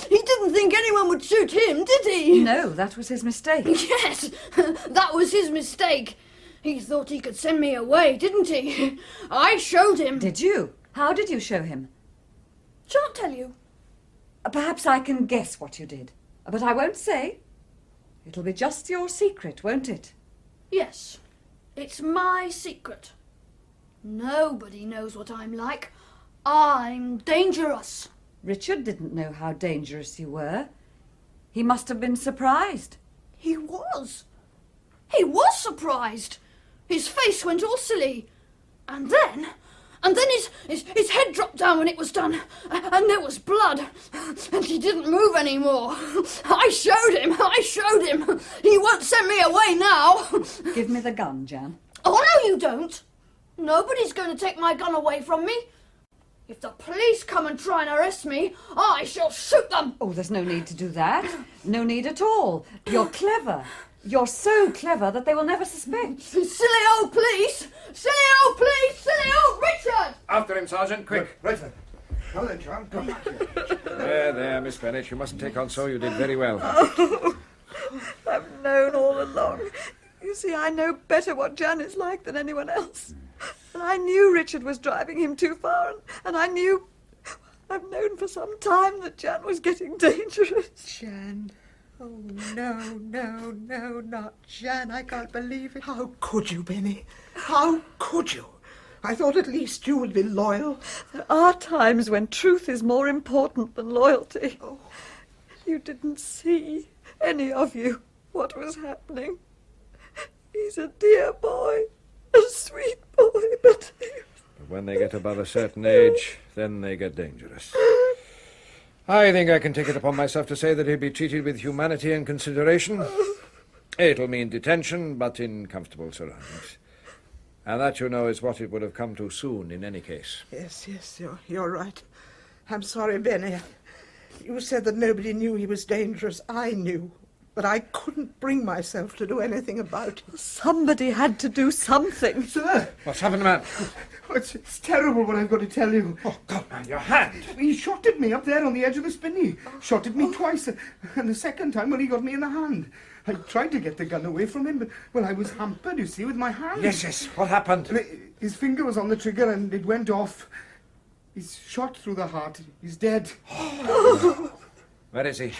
He didn't think anyone would shoot him, did he? No, that was his mistake. Yes, that was his mistake. He thought he could send me away, didn't he? I showed him. Did you? How did you show him? Shan't tell you. Perhaps I can guess what you did, but I won't say. It'll be just your secret, won't it? Yes, it's my secret. Nobody knows what I'm like. I'm dangerous. Richard didn't know how dangerous you were. He must have been surprised. He was. He was surprised. His face went all silly. And then his head dropped down when it was done. And there was blood. And he didn't move anymore. I showed him. He won't send me away now. Give me the gun, Jan. Oh, no, you don't. Nobody's going to take my gun away from me. If the police come and try and arrest me, I shall shoot them. Oh, there's no need to do that. No need at all. You're clever. You're so clever that they will never suspect. Silly old police! Silly old police! Silly old Richard! After him, Sergeant, quick. Right then. Now then, John, come back here. There, Miss Bennett. You mustn't take on so. You did very well. I've known all along. You see, I know better what Jan is like than anyone else. And I knew Richard was driving him too far, and I've known for some time that Jan was getting dangerous. Jan. Oh, no, not Jan. I can't believe it. How could you, Benny? How could you? I thought at least you would be loyal. There are times when truth is more important than loyalty. Oh. You didn't see, any of you, what was happening. He's a dear boy, a sweet boy, but When they get above a certain age, then they get dangerous. I think I can take it upon myself to say that he'll be treated with humanity and consideration. It'll mean detention, but in comfortable surroundings. And that, you know, is what it would have come to soon in any case. Yes, you're right. I'm sorry, Benny. You said that nobody knew he was dangerous. I knew. But I couldn't bring myself to do anything about it. somebody had to do something. Sir! What's happened, man? It's terrible what I've got to tell you. Oh, God, man, your hand! He shot at me up there on the edge of the spinney. Shot at me twice, and the second time when he got me in the hand. I tried to get the gun away from him, but, well, I was hampered, you see, with my hand. Yes, what happened? His finger was on the trigger and it went off. He's shot through the heart. He's dead. Where is he?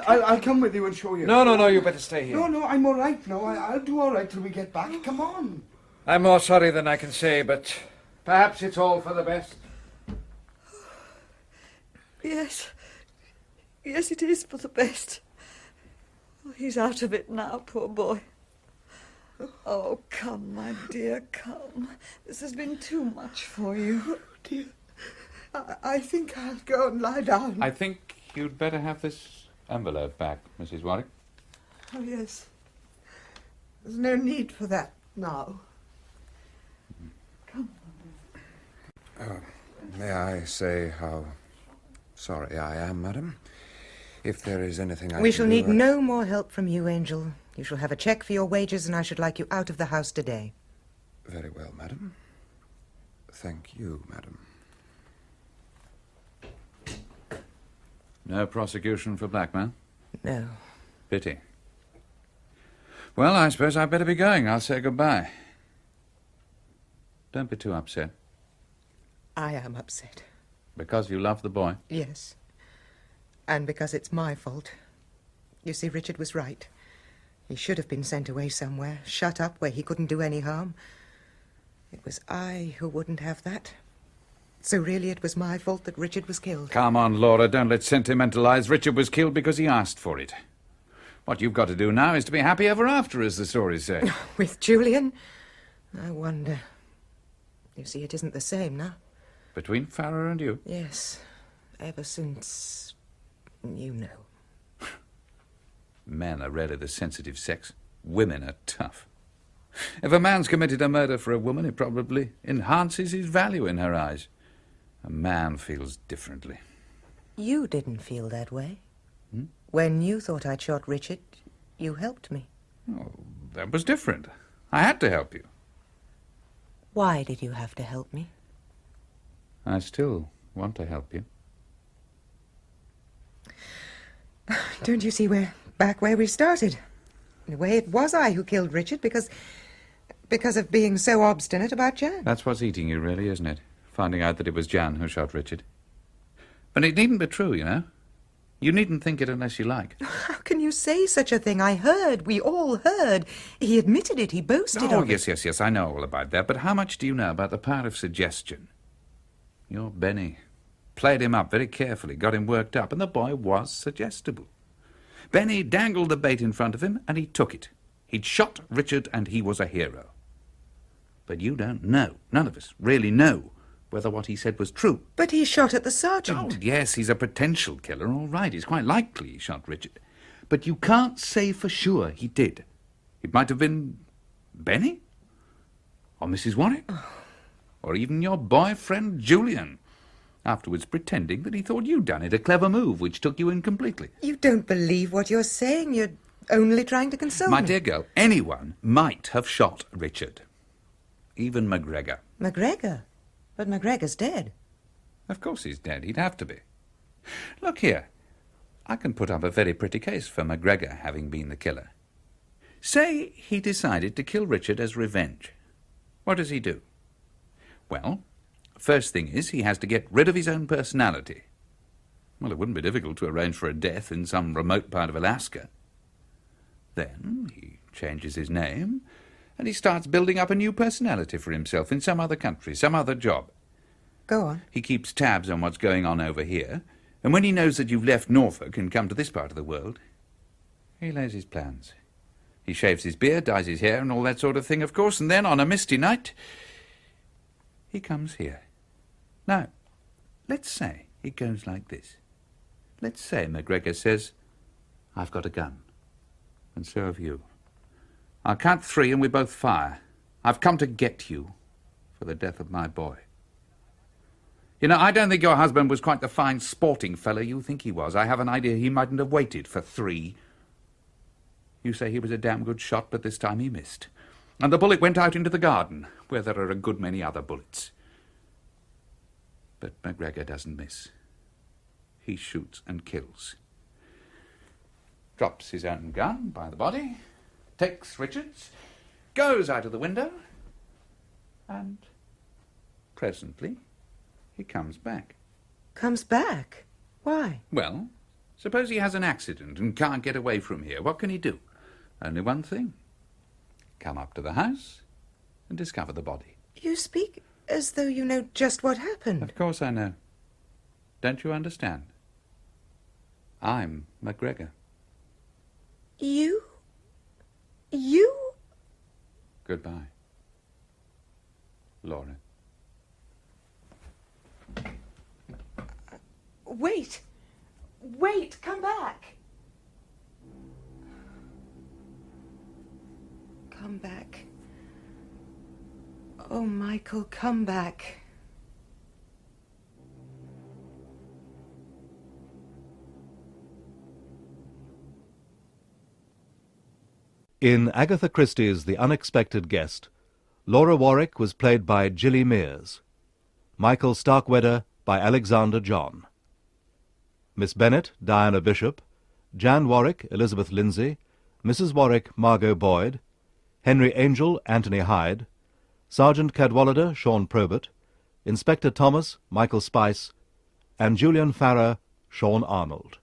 I'll come with you and show you. No, you better stay here. No, I'm all right now. I'll do all right till we get back. Come on. I'm more sorry than I can say, but perhaps it's all for the best. Yes, it is for the best. He's out of it now, poor boy. Oh, come, my dear, come. This has been too much for you. Oh, dear. I think I'll go and lie down. I think you'd better have this envelope back, Mrs. Warwick. Oh, yes. There's no need for that now. Come on. May I say how sorry I am, madam? If there is anything We can shall do, need no more help from you, Angell. You shall have a cheque for your wages, and I should like you out of the house today. Very well, madam. Thank you, madam. No prosecution for blackmail? No. Pity. Well, I suppose I'd better be going. I'll say goodbye. Don't be too upset. I am upset. Because you love the boy? Yes. And because it's my fault. You see, Richard was right. He should have been sent away somewhere, shut up where he couldn't do any harm. It was I who wouldn't have that. So really it was my fault that Richard was killed. Come on, Laura, don't let's sentimentalise. Richard was killed because he asked for it. What you've got to do now is to be happy ever after, as the stories say. With Julian? I wonder. You see, it isn't the same now. Between Farrar and you? Yes. Ever since... you know. Men are rarely the sensitive sex. Women are tough. If a man's committed a murder for a woman, it probably enhances his value in her eyes. A man feels differently. You didn't feel that way. Hmm? When you thought I'd shot Richard, you helped me. Oh, that was different. I had to help you. Why did you have to help me? I still want to help you. Don't you see we're back where we started? In a way, it was I who killed Richard because of being so obstinate about Jan. That's what's eating you, really, isn't it? Finding out that it was Jan who shot Richard. But it needn't be true, you know. You needn't think it unless you like. How can you say such a thing? I heard. We all heard. He admitted it. He boasted of it. Yes, I know all about that. But how much do you know about the power of suggestion? Your Benny played him up very carefully, got him worked up, and the boy was suggestible. Benny dangled the bait in front of him, and he took it. He'd shot Richard, and he was a hero. But you don't know, none of us really know, whether what he said was true. But he shot at the sergeant. Oh, yes, he's a potential killer, all right. It's quite likely he shot Richard. But you can't say for sure he did. It might have been Benny, or Mrs. Warwick, or even your boyfriend Julian, afterwards pretending that he thought you'd done it, a clever move which took you in completely. You don't believe what you're saying. You're only trying to console me. My dear girl, anyone might have shot Richard. Even McGregor. McGregor? But McGregor's dead. Of course he's dead. He'd have to be. Look here. I can put up a very pretty case for McGregor having been the killer. Say he decided to kill Richard as revenge. What does he do? Well, first thing is he has to get rid of his own personality. Well, it wouldn't be difficult to arrange for a death in some remote part of Alaska. Then he changes his name, and he starts building up a new personality for himself in some other country, some other job. Go on. He keeps tabs on what's going on over here, and when he knows that you've left Norfolk and come to this part of the world, he lays his plans. He shaves his beard, dyes his hair, and all that sort of thing, of course, and then, on a misty night, he comes here. Now, let's say it goes like this. Let's say McGregor says, I've got a gun, and so have you. I'll count 3 and we both fire. I've come to get you for the death of my boy. You know, I don't think your husband was quite the fine sporting fellow you think he was. I have an idea he mightn't have waited for 3. You say he was a damn good shot, but this time he missed. And the bullet went out into the garden, where there are a good many other bullets. But McGregor doesn't miss. He shoots and kills. Drops his own gun by the body, takes Richard's, goes out of the window, and presently he comes back. Comes back? Why? Well, suppose he has an accident and can't get away from here. What can he do? Only one thing. Come up to the house and discover the body. You speak as though you know just what happened. Of course I know. Don't you understand? I'm McGregor. You? Goodbye, Laura. Wait, come back. Come back. Oh, Michael, come back. In Agatha Christie's The Unexpected Guest, Laura Warwick was played by Jillie Meers, Michael Starkwedder by Alexander John, Miss Bennett, Diana Bishop, Jan Warwick, Elizabeth Lindsay, Mrs. Warwick, Margot Boyd, Henry Angell, Anthony Hyde, Sergeant Cadwaller, Sean Probert, Inspector Thomas, Michael Spice, and Julian Farrar, Sean Arnold.